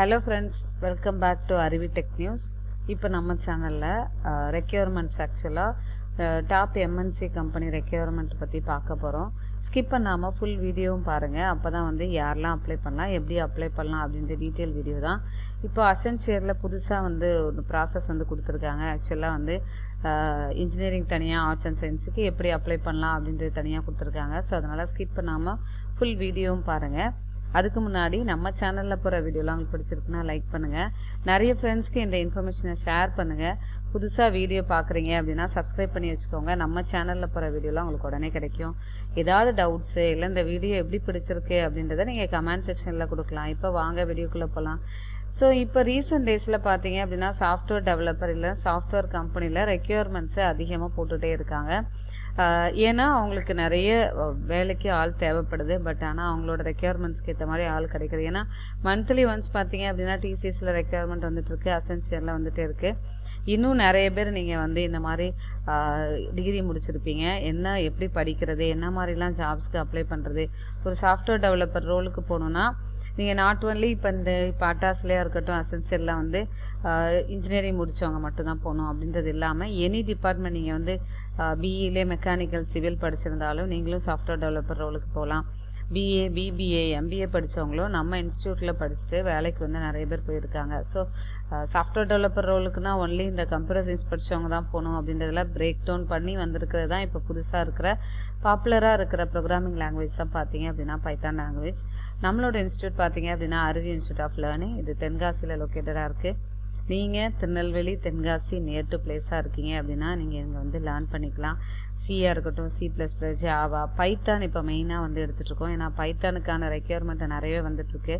Hello friends, welcome back to Aruvi Tech News. இப்போ நம்ம சேனல்ல requirements actually top MNC company requirement பத்தி பார்க்க போறோம். ஸ்கிப் பண்ணாம full வீடியோவும் பாருங்க. அப்பதான் வந்து யாரெல்லாம் அப்ளை பண்ணலாம், எப்படி அப்ளை பண்ணலாம் அப்படிங்கற டீடைல் வீடியோ தான். இப்போ Accentureல புதுசா வந்து ஒரு process வந்து கொடுத்திருக்காங்க. actually வந்து இன்ஜினியரிங் தனியா ஆர்ட்ஸ் அண்ட் சயின்ஸ்க்கு எப்படி அப்ளை பண்ணலாம் அப்படிங்கறது தனியா கொடுத்திருக்காங்க. சோ அதனால ஸ்கிப் பண்ணாம full வீடியோவும் பாருங்க. அதுக்கு முன்னாடி நம்ம சேனல்ல போற வீடியோலாம் உங்களுக்கு பிடிச்சிருக்குன்னா லைக் பண்ணுங்க. நிறைய ஃப்ரெண்ட்ஸ்க்கு இந்த இன்ஃபர்மேஷனை ஷேர் பண்ணுங்க. புதுசா வீடியோ பார்க்குறீங்க அப்படின்னா சப்ஸ்கிரைப் பண்ணி வச்சுக்கோங்க. நம்ம சேனல்ல போற வீடியோலாம் உங்களுக்கு உடனே கிடைக்கும். ஏதாவது டவுட்ஸ் இல்ல இந்த வீடியோ எப்படி பிடிச்சிருக்கு அப்படின்றத நீங்க கமெண்ட் செக்ஷன்ல கொடுக்கலாம். இப்போ வாங்க வீடியோக்குள்ள போலாம். ஸோ இப்போ ரீசெண்ட் டேஸில் பார்த்தீங்க அப்படின்னா சாஃப்ட்வேர் டெவலப்பர் இல்லை சாஃப்ட்வேர் கம்பெனியில் ரெக்யர்மெண்ட்ஸை அதிகமாக போட்டுகிட்டே இருக்காங்க. ஏன்னா அவங்களுக்கு நிறைய வேலைக்கு ஆள் தேவைப்படுது. பட் ஆனால் அவங்களோட ரெக்யர்மெண்ட்ஸ்க்கு ஏற்ற மாதிரி ஆள் கிடைக்குது. ஏன்னா மந்த்லி ஒன்ஸ் பார்த்தீங்க அப்படின்னா TCSல ரெக்யர்மெண்ட் வந்துட்டு இருக்கு, Accentureல வந்துட்டே இருக்கு. இன்னும் நிறைய பேர் நீங்கள் வந்து இந்த மாதிரி டிகிரி முடிச்சிருப்பீங்க. என்ன எப்படி படிக்கிறது, என்ன மாதிரிலாம் ஜாப்ஸ்க்கு அப்ளை பண்ணுறது, ஒரு சாஃப்ட்வேர் டெவலப்பர் ரோலுக்கு போகணுன்னா நீங்கள் நாட் ஒன்லி இப்போ அட்டாஸ்லேயே இருக்கட்டும் Accentureல வந்து இன்ஜினியரிங் முடித்தவங்க மட்டும்தான் போகணும் அப்படின்றது இல்லாமல் எனி டிபார்ட்மெண்ட் நீங்கள் வந்து பிஇலே மெக்கானிக்கல் சிவில் படிச்சிருந்தாலும் நீங்களும் சாஃப்ட்வேர் டெவலப்பர் ரோலுக்கு போகலாம். பிஏ பிபிஏ எம்பிஏ படித்தவங்களும் நம்ம இன்ஸ்டியூட்டில் படிச்சுட்டு வேலைக்கு வந்து நிறைய பேர் போயிருக்காங்க. ஸோ சாஃப்ட்வேர் டெவலப்பர் ரோலுக்குன்னா ஒன்லி இந்த கம்ப்யூட்டர் சயின்ஸ் படித்தவங்க தான் போகணும் அப்படின்றதெல்லாம் பிரேக் டவுன் பண்ணி வந்திருக்கிறது தான் இப்போ புதுசாக இருக்கிற பாப்புலராக இருக்கிற ப்ரோக்ராமிங் லாங்குவேஜ் தான் பார்த்தீங்க அப்படின்னா பைத்தான் லாங்குவேஜ். நம்மளோட இன்ஸ்டியூட் பார்த்தீங்க அப்படின்னா அருவி இன்ஸ்டியூட் ஆஃப் லேர்னிங். இது தென்காசியில் லொக்கேட்டடாக இருக்குது. நீங்கள் திருநெல்வேலி தென்காசி நியர் டு பிளேஸாக இருக்கீங்க அப்படின்னா நீங்கள் இங்கே வந்து லேர்ன் பண்ணிக்கலாம். சியாக இருக்கட்டும், C++, ஜாவா, பைத்தான் இப்போ மெயினாக வந்து எடுத்துகிட்ருக்கோம். ஏன்னா பைத்தானுக்கான ரெக்யர்மெண்ட் நிறையவே வந்துட்டுருக்கு.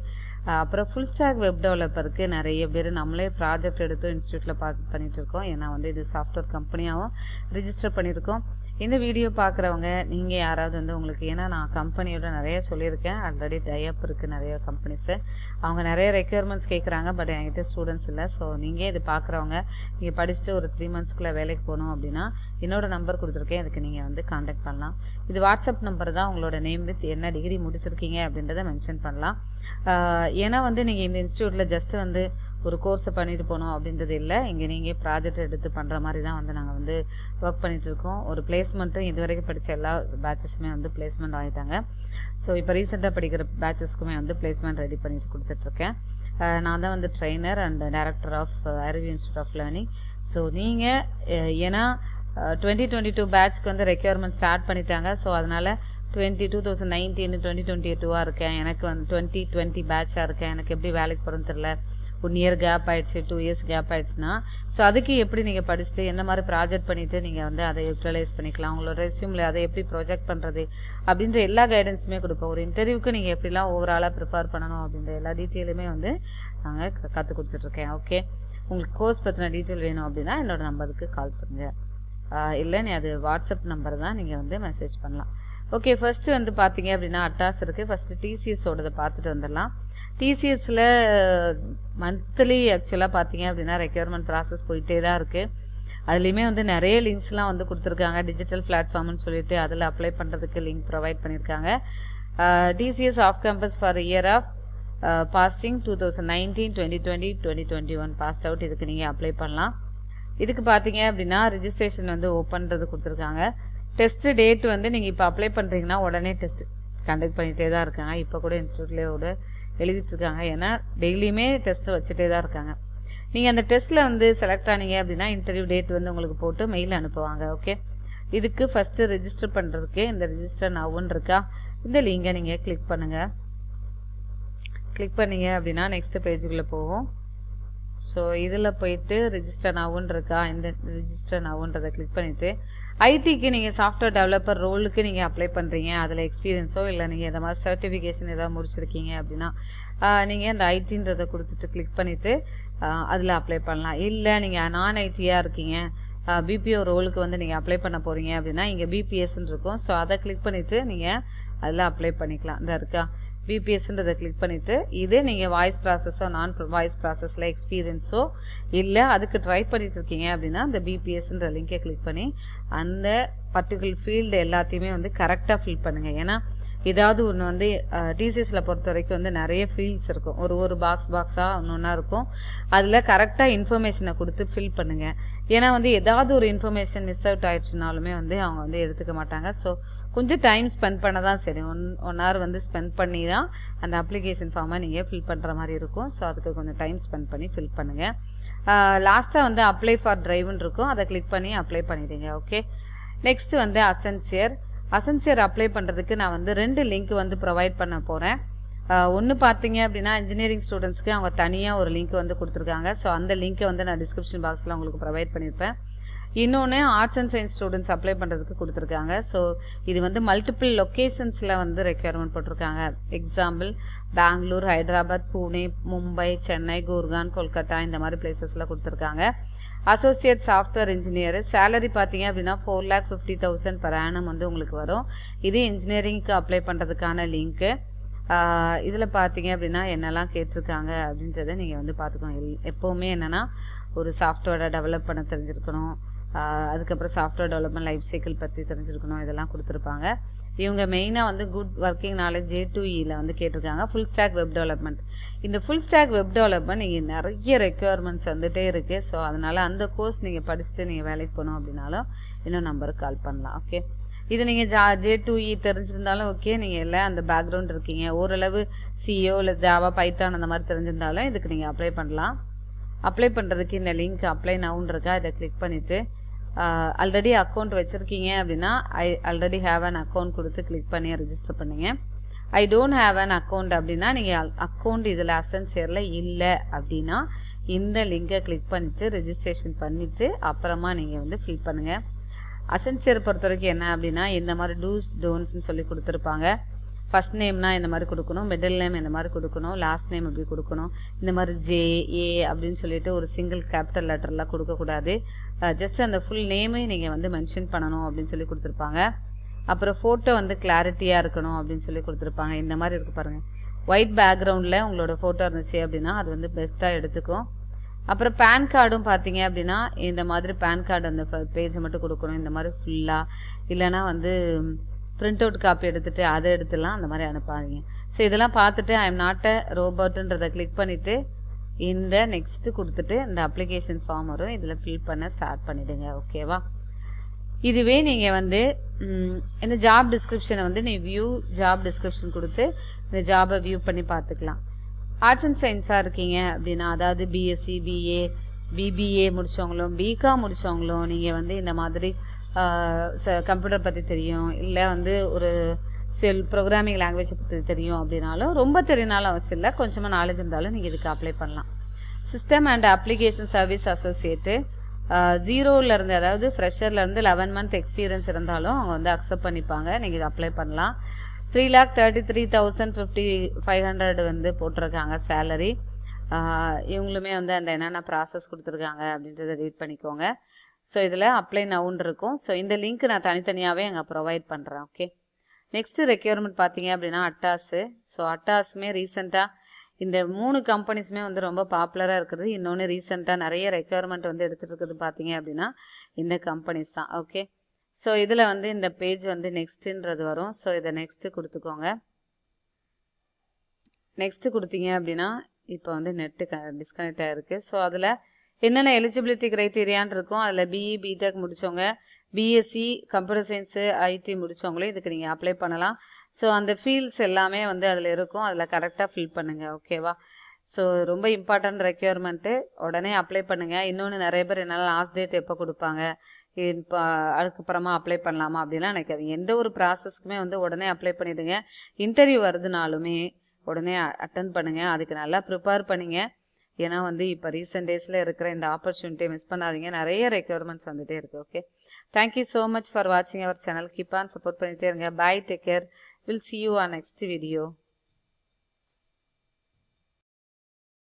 அப்புறம் ஃபுல் ஸ்டாக் வெப் டெவலப்பருக்கு நிறைய பேர் நம்மளே ப்ராஜெக்ட் எடுத்து இன்ஸ்டியூட்டில் பண்ணிகிட்ருக்கோம். ஏன்னா வந்து இது சாஃப்ட்வேர் கம்பெனியாகவும் ரிஜிஸ்டர் பண்ணியிருக்கோம். இந்த வீடியோ பார்க்குறவங்க நீங்கள் யாராவது வந்து உங்களுக்கு, ஏன்னா நான் கம்பெனியோட நிறைய சொல்லியிருக்கேன், ஆல்ரெடி டைப் இருக்குது நிறைய கம்பெனிஸு, அவங்க நிறைய ரெக்யர்மெண்ட்ஸ் கேட்குறாங்க. பட் என்கிட்ட ஸ்டூடெண்ட்ஸ் இல்லை. ஸோ நீங்கள் இது பார்க்குறவங்க நீங்கள் படிச்சுட்டு ஒரு 3 மந்த்ஸ்க்குள்ளே வேலைக்கு போகணும் அப்படின்னா என்னோட நம்பர் கொடுத்துருக்கேன், இதுக்கு நீங்கள் வந்து காண்டாக்ட் பண்ணலாம். இது வாட்ஸ்அப் நம்பர் தான். உங்களோட நேம் வித் என்ன டிகிரி முடிச்சிருக்கீங்க அப்படின்றத மென்ஷன் பண்ணலாம். ஏன்னா வந்து நீங்கள் இந்த இன்ஸ்டியூட்டில் ஜஸ்ட் வந்து ஒரு கோர்ஸை பண்ணிட்டு போகணும் அப்படின்றது இல்லை. இங்கே நீங்கள் ப்ராஜெக்ட் எடுத்து பண்ணுற மாதிரி தான் வந்து நாங்கள் வந்து ஒர்க் பண்ணிகிட்ருக்கோம். ஒரு பிளேஸ்மெண்ட்டும் இது வரைக்கும் படித்த எல்லா பேட்சஸுமே வந்து பிளேஸ்மெண்ட் ஆகிட்டாங்க. ஸோ இப்போ ரீசெண்டாக படிக்கிற பேட்சஸ்க்குமே வந்து பிளேஸ்மெண்ட் ரெடி பண்ணிட்டு கொடுத்துட்ருக்கேன். நான் தான் வந்து ட்ரெயினர் அண்ட் டைரக்டர் ஆஃப் அருவி இன்ஸ்டியூட் ஆஃப் லேர்னிங். ஸோ நீங்கள் ஏன்னா 2022 பேட்ச்க்கு வந்து ரெக்யர்மெண்ட் ஸ்டார்ட் பண்ணிட்டாங்க. ஸோ அதனால் 2019 2022 இருக்கேன், எனக்கு வந்து 2020 பேட்சாக இருக்கேன், எனக்கு எப்படி வேலைக்கு போகிறோன்னு தெரில, 1 இயர் கேப் ஆயிடுச்சு, 2 இயர்ஸ் கேப் ஆயிடுச்சுன்னா ஸோ அதுக்கு எப்படி நீங்கள் படிச்சுட்டு என்ன மாதிரி ப்ராஜெக்ட் பண்ணிவிட்டு நீங்கள் வந்து அதை யூட்டிலைஸ் பண்ணிக்கலாம், உங்களோட ரெஸ்யூமில் அதை எப்படி ப்ரொஜெக்ட் பண்ணுறது அப்படின்ற எல்லா கைடன்ஸுமே கொடுப்போம். ஒரு இன்டர்வியூக்கு நீங்கள் எப்படிலாம் ஓவராலாக ப்ரிப்பேர் பண்ணணும் அப்படின்ற எல்லா டீட்டெயிலுமே வந்து நாங்கள் கற்றுக் கொடுத்துட்ருக்கேன். ஓகே, உங்களுக்கு கோர்ஸ் பற்றின டீட்டெயில் வேணும் அப்படின்னா என்னோட நம்பருக்கு கால் பண்ணுங்கள். இல்லை நீ அது வாட்ஸ்அப் நம்பர் தான், நீங்கள் வந்து மெசேஜ் பண்ணலாம். ஓகே, ஃபஸ்ட்டு வந்து பார்த்தீங்க அப்படின்னா அட்டாஸ் இருக்குது. ஃபஸ்ட்டு TCSோடதை பார்த்துட்டு வந்துடலாம். TCSல மந்த்லி ஆக்சுவலாக பார்த்தீங்க அப்படின்னா ரெக்யர்மெண்ட் ப்ராசஸ் போயிட்டே தான் இருக்குது. அதுலேயுமே வந்து நிறைய லிங்க்ஸ்லாம் வந்து கொடுத்துருக்காங்க. டிஜிட்டல் பிளாட்ஃபார்ம்னு சொல்லிட்டு அதில் அப்ளை பண்ணுறதுக்கு லிங்க் ப்ரொவைட் பண்ணியிருக்காங்க. TCS off campus for year of passing 2019, 2020, 2021 passed out. இதுக்கு நீங்கள் அப்ளை பண்ணலாம். இதுக்கு பார்த்தீங்க அப்படின்னா ரிஜிஸ்ட்ரேஷன் வந்து ஓப்பன்றது கொடுத்துருக்காங்க. டெஸ்ட் டேட் வந்து நீங்கள் இப்போ அப்ளை பண்ணுறீங்கன்னா உடனே டெஸ்ட் கண்டக்ட் பண்ணிகிட்டே தான் இருக்காங்க. இப்போ கூட இன்ஸ்டியூட்லேயோட எழுதிட்டுருக்காங்க. ஏன்னா டெய்லியுமே டெஸ்ட்டு வச்சுட்டே தான் இருக்காங்க. நீங்கள் அந்த டெஸ்ட்டில் வந்து செலக்ட் ஆனீங்க அப்படின்னா இன்டர்வியூ டேட் வந்து உங்களுக்கு போட்டு மெயில் அனுப்புவாங்க. ஓகே, இதுக்கு ஃபஸ்ட்டு ரெஜிஸ்டர் பண்ணுறதுக்கு இந்த ரெஜிஸ்டர் நவ்வுன்னு இருக்கா, இந்த லிங்கை நீங்கள் கிளிக் பண்ணுங்கள். கிளிக் பண்ணீங்க அப்படின்னா நெக்ஸ்ட் பேஜுக்குள்ளே போகும். ஸோ இதில் போயிட்டு ரெஜிஸ்டர் நவ்வுன்னு இருக்கா, இந்த ரெஜிஸ்டர் நவ்வுன்றதை கிளிக் பண்ணிவிட்டு ஐடிக்கு நீங்கள் சாஃப்ட்வேர் டெவலப்பர் ரோலுக்கு நீங்கள் அப்ளை பண்ணுறீங்க, அதில் எக்ஸ்பீரியன்ஸோ இல்லை நீங்கள் இந்த மாதிரி சர்டிஃபிகேஷன் ஏதாவது முடிச்சிருக்கீங்க அப்படின்னா நீங்கள் அந்த ஐடின்றதை கொடுத்துட்டு கிளிக் பண்ணிவிட்டு அதில் அப்ளை பண்ணலாம். இல்லை நீங்கள் நான் ஐடியாக இருக்கீங்க, பிபிஓ ரோலுக்கு வந்து நீங்கள் அப்ளை பண்ண போகிறீங்க அப்படின்னா இங்கே பிபிஎஸ்ன்னு இருக்கும். ஸோ அதை கிளிக் பண்ணிவிட்டு நீங்கள் அதில் அப்ளை பண்ணிக்கலாம். இந்த இருக்கா பிபிஎஸ்ன்றதை கிளிக் பண்ணிவிட்டு இது நீங்கள் வாய்ஸ் ப்ராசஸோ நான் வாய்ஸ் ப்ராசஸில் எக்ஸ்பீரியன்ஸோ இல்லை அதுக்கு ட்ரை பண்ணிட்டு இருக்கீங்க அப்படின்னா அந்த பிபிஎஸ்ன்ற லிங்கை கிளிக் பண்ணி அந்த பர்டிகுலர் ஃபீல்டு எல்லாத்தையுமே வந்து கரெக்டாக ஃபில் பண்ணுங்கள். ஏன்னா ஏதாவது ஒன்று வந்து டிசிஎஸில் பொறுத்த வரைக்கும் வந்து நிறைய ஃபீல்ட்ஸ் இருக்கும், ஒரு பாக்ஸாக ஒன்று இருக்கும். அதில் கரெக்டாக இன்ஃபர்மேஷனை கொடுத்து ஃபில் பண்ணுங்கள். ஏன்னா வந்து ஏதாவது ஒரு இன்ஃபர்மேஷன் மிஸ் அவுட் ஆயிடுச்சுனாலுமே வந்து அவங்க வந்து எடுத்துக்க மாட்டாங்க. ஸோ கொஞ்சம் டைம் ஸ்பெண்ட் பண்ண தான் சரி, ஒன் ஹவர் வந்து ஸ்பெண்ட் பண்ணி தான் அந்த அப்ளிகேஷன் ஃபார்மை நீங்கள் ஃபில் பண்ணுற மாதிரி இருக்கும். ஸோ அதுக்கு கொஞ்சம் டைம் ஸ்பெண்ட் பண்ணி ஃபில் பண்ணுங்கள். லாஸ்ட்டாக வந்து அப்ளை ஃபார் டிரைவ்னு இருக்கும், அதை கிளிக் பண்ணி அப்ளை பண்ணிடுங்க. ஓகே, நெக்ஸ்ட் வந்து அசென்சியர் அப்ளை பண்ணுறதுக்கு நான் வந்து 2 லிங்க் வந்து ப்ரொவைட் பண்ண போகிறேன். ஒன்று பார்த்தீங்க அப்படின்னா இன்ஜினியரிங் ஸ்டூடெண்ட்ஸ்க்கு அவங்க தனியாக ஒரு லிங்க் வந்து கொடுத்துருக்காங்க. ஸோ அந்த லிங்க்கை வந்து நான் டிஸ்கிரிப்ஷன் பாக்ஸில் உங்களுக்கு ப்ரொவைட் பண்ணியிருப்பேன். இன்னொன்று arts and science students apply பண்ணுறதுக்கு கொடுத்துருக்காங்க. ஸோ இது வந்து மல்டிபிள் லொக்கேஷன்ஸில் வந்து ரெக்யர்மெண்ட் போட்டிருக்காங்க. எக்ஸாம்பிள் பெங்களூர், ஹைதராபாத், பூனே, மும்பை, சென்னை, குர்கான், கொல்கட்டா இந்த மாதிரி பிளேசஸில் கொடுத்துருக்காங்க. அசோசியேட் சாஃப்ட்வேர் இன்ஜினியர் சேலரி பார்த்தீங்க அப்படின்னா 4,50,000 per annum வந்து உங்களுக்கு வரும். இது இன்ஜினியரிங்க்கு அப்ளை பண்ணுறதுக்கான லிங்க்கு. இதில் பார்த்தீங்க அப்படின்னா என்னெல்லாம் கேட்டிருக்காங்க அப்படின்றத நீங்கள் வந்து பார்த்துக்கோங்க. எப்போவுமே என்னென்னா ஒரு சாஃப்ட்வேரை டெவலப் பண்ண தெரிஞ்சிருக்கணும், அதுக்கப்புறம் சாஃப்ட்வேர் டெவலப்மெண்ட் லைஃப் சைக்கிள் பற்றி தெரிஞ்சிருக்கணும், இதெல்லாம் கொடுத்துருப்பாங்க. இவங்க மெயினாக வந்து குட் ஒர்க்கிங் நாலேஜ் J2E வந்து கேட்டிருக்காங்க. Full stack web development. இந்த ஃபுல் ஸ்டாக் வெப் டெவலப்மெண்ட் நீங்கள் நிறைய ரெக்யர்மெண்ட்ஸ் வந்துகிட்டே இருக்குது. ஸோ அதனால் அந்த கோர்ஸ் நீங்கள் படிச்சுட்டு நீங்கள் வேலைக்கு போகணும் அப்படின்னாலும் இன்னும் நம்பருக்கு கால் பண்ணலாம். ஓகே, இது நீங்கள் J2E தெரிஞ்சிருந்தாலும் ஓகே, நீங்கள் எல்லாம் அந்த பேக்ரவுண்ட் இருக்கீங்க, ஓரளவு CO இல்லை ஜாவா, பைத்தான் அந்த மாதிரி தெரிஞ்சிருந்தாலும் இதுக்கு நீங்கள் அப்ளை பண்ணலாம். அப்ளை பண்ணுறதுக்கு இந்த லிங்க் அப்ளை நவுன் இருக்கா, இதை கிளிக் பண்ணிவிட்டு ஆல்ரெடி அக்கௌண்ட் வச்சுருக்கீங்க அப்படின்னா I already have an account கொடுத்து கிளிக் பண்ணி ரெஜிஸ்டர் பண்ணுங்க. I don't have an account அப்படின்னா நீங்கள் அக்கௌண்ட் இதில் அசென்சியரில் இல்லை அப்படின்னா இந்த லிங்கை கிளிக் பண்ணிவிட்டு ரெஜிஸ்ட்ரேஷன் பண்ணிவிட்டு அப்புறமா நீங்கள் வந்து ஃபில் பண்ணுங்கள். அசென்சியரை பொறுத்த வரைக்கும் என்ன அப்படின்னா இந்த மாதிரி டூஸ் டோன்ஸ்ன்னு சொல்லி கொடுத்துருப்பாங்க. ஃபர்ஸ்ட் நேம்னா இந்த மாதிரி கொடுக்கணும், மிடில் நேம் இந்த மாதிரி கொடுக்கணும், லாஸ்ட் நேம் இப்படி கொடுக்கணும். இந்த மாதிரி JA அப்படின்னு சொல்லிட்டு ஒரு சிங்கிள் கேபிட்டல் லெட்டர்லாம் கொடுக்கக்கூடாது. ஜஸ்ட் அந்த ஃபுல் நேமே நீங்கள் வந்து மென்ஷன் பண்ணணும் அப்படின்னு சொல்லி கொடுத்துருப்பாங்க. அப்புறம் ஃபோட்டோ வந்து கிளாரிட்டியாக இருக்கணும் அப்படின்னு சொல்லி கொடுத்துருப்பாங்க. இந்த மாதிரி இருக்குது பாருங்கள், ஒயிட் பேக்ரவுண்டில் உங்களோட ஃபோட்டோ இருந்துச்சு அப்படின்னா அது வந்து பெஸ்ட்டாக எடுத்துக்கும். அப்புறம் பேன் கார்டும் பார்த்தீங்க அப்படின்னா இந்த மாதிரி பேன் கார்டு அந்த பேஜை மட்டும் கொடுக்கணும், இந்த மாதிரி ஃபுல்லாக. இல்லைனா வந்து பிரிண்ட் அவுட் காப்பி எடுத்துகிட்டு அதை எடுத்துலாம் அந்த மாதிரி அனுப்பாதீங்க. ஸோ இதெல்லாம் பார்த்துட்டு ஐ எம் நாட் அ ரோபோட்டுன்றதை கிளிக் பண்ணிவிட்டு இந்த நெக்ஸ்ட்டு கொடுத்துட்டு இந்த அப்ளிகேஷன் ஃபார்ம் வரும், இதில் ஃபில் பண்ண ஸ்டார்ட் பண்ணிவிடுங்க. ஓகேவா, இதுவே நீங்கள் வந்து இந்த ஜாப் டிஸ்கிரிப்ஷனை வந்து நீ வியூ ஜாப் டிஸ்கிரிப்ஷன் கொடுத்து இந்த ஜாபை வியூ பண்ணி பார்த்துக்கலாம். ஆர்ட்ஸ் அண்ட் சயின்ஸாக இருக்கீங்க அப்படின்னா, அதாவது BSc, BA, BBA முடித்தவங்களும், BCom முடித்தவங்களும் நீங்கள் வந்து இந்த மாதிரி கம்ப்யூட்டர் பற்றி தெரியும், இல்லை வந்து ஒரு ப்ரோக்ராமிங் லாங்குவேஜ் பற்றி தெரியும் அப்படின்னாலும், ரொம்ப தெரியினாலும் அவசியம் இல்லை, கொஞ்சமாக நாலேஜ் இருந்தாலும் நீங்கள் இதுக்கு அப்ளை பண்ணலாம். System and application service associate 0லேருந்து அதாவது ஃப்ரெஷர்லேருந்து 11 month எக்ஸ்பீரியன்ஸ் இருந்தாலும் அவங்க வந்து அக்செப்ட் பண்ணிப்பாங்க. நீங்கள் இதை அப்ளை பண்ணலாம். 3,33,500 வந்து போட்டிருக்காங்க சேலரி. இவங்களுமே வந்து அந்த என்னென்ன ப்ராசஸ் கொடுத்துருக்காங்க அப்படின்றத ரீட் பண்ணிக்கோங்க. ஸோ இதில் அப்ளை நவுன் இருக்கும். ஸோ இந்த லிங்க் நான் தனித்தனியாகவே அங்கே ப்ரொவைட் பண்ணுறேன். ஓகே, நெக்ஸ்ட்டு ரெக்யர்மெண்ட் பார்த்தீங்க அப்படின்னா அட்டாஸு. ஸோ அட்டாஸுமே ரீசெண்டாக இந்த 3 கம்பெனிஸுமே வந்து ரொம்ப பாப்புலராக இருக்குது. இன்னொன்று ரீசெண்டாக நிறைய ரெக்யர்மெண்ட் வந்து எடுத்துகிட்டு இருக்குது பார்த்தீங்க அப்படின்னா இந்த கம்பெனிஸ் தான். ஓகே, ஸோ இதில் வந்து இந்த பேஜ் வந்து நெக்ஸ்ட்டுன்றது வரும். ஸோ இதை நெக்ஸ்ட்டு கொடுத்துக்கோங்க. நெக்ஸ்ட்டு கொடுத்தீங்க அப்படின்னா இப்போ வந்து நெட்டு டிஸ்கனெக்ட் ஆகிருக்கு. ஸோ அதில் என்னென்ன எலிஜிபிலிட்டி க்ரைட்டீரியான்னு இருக்கும். அதில் BE, BTech முடித்தவங்க, BSc, கம்ப்யூட்டர் சயின்ஸு, IT முடித்தவங்களும் இதுக்கு நீங்கள் அப்ளை பண்ணலாம். ஸோ அந்த ஃபீல்ட்ஸ் எல்லாமே வந்து அதில் இருக்கும், அதில் கரெக்டாக ஃபில் பண்ணுங்கள். ஓகேவா, ஸோ ரொம்ப இம்பார்ட்டன்ட் ரெக்யர்மெண்ட்டு, உடனே அப்ளை பண்ணுங்கள். இன்னொன்று நிறைய பேர் என்னால் லாஸ்ட் டேட் எப்போ கொடுப்பாங்க, இப்போ அதுக்கப்புறமா அப்ளை பண்ணலாமா அப்படின்லாம் நினைக்காதீங்க. எந்த ஒரு ப்ராசஸ்க்குமே வந்து உடனே அப்ளை பண்ணிவிடுங்க. இன்டர்வியூ வருதுனாலுமே உடனே அட்டன் பண்ணுங்கள், அதுக்கு நல்லா ப்ரிப்பேர் பண்ணிங்க. ஏன்னா வந்து இப்போ ரீசெண்ட் டேஸில் இருக்கிற இந்த ஆப்பர்ச்சுனிட்டியை மிஸ் பண்ணாதீங்க, நிறைய ரெக்யர்மெண்ட்ஸ் வந்துகிட்டே இருக்குது. Okay, thank you so much for வாட்சிங் our channel. Keep on support பண்ணிகிட்டே இருங்க. Bye, take care. We'll see you on next video.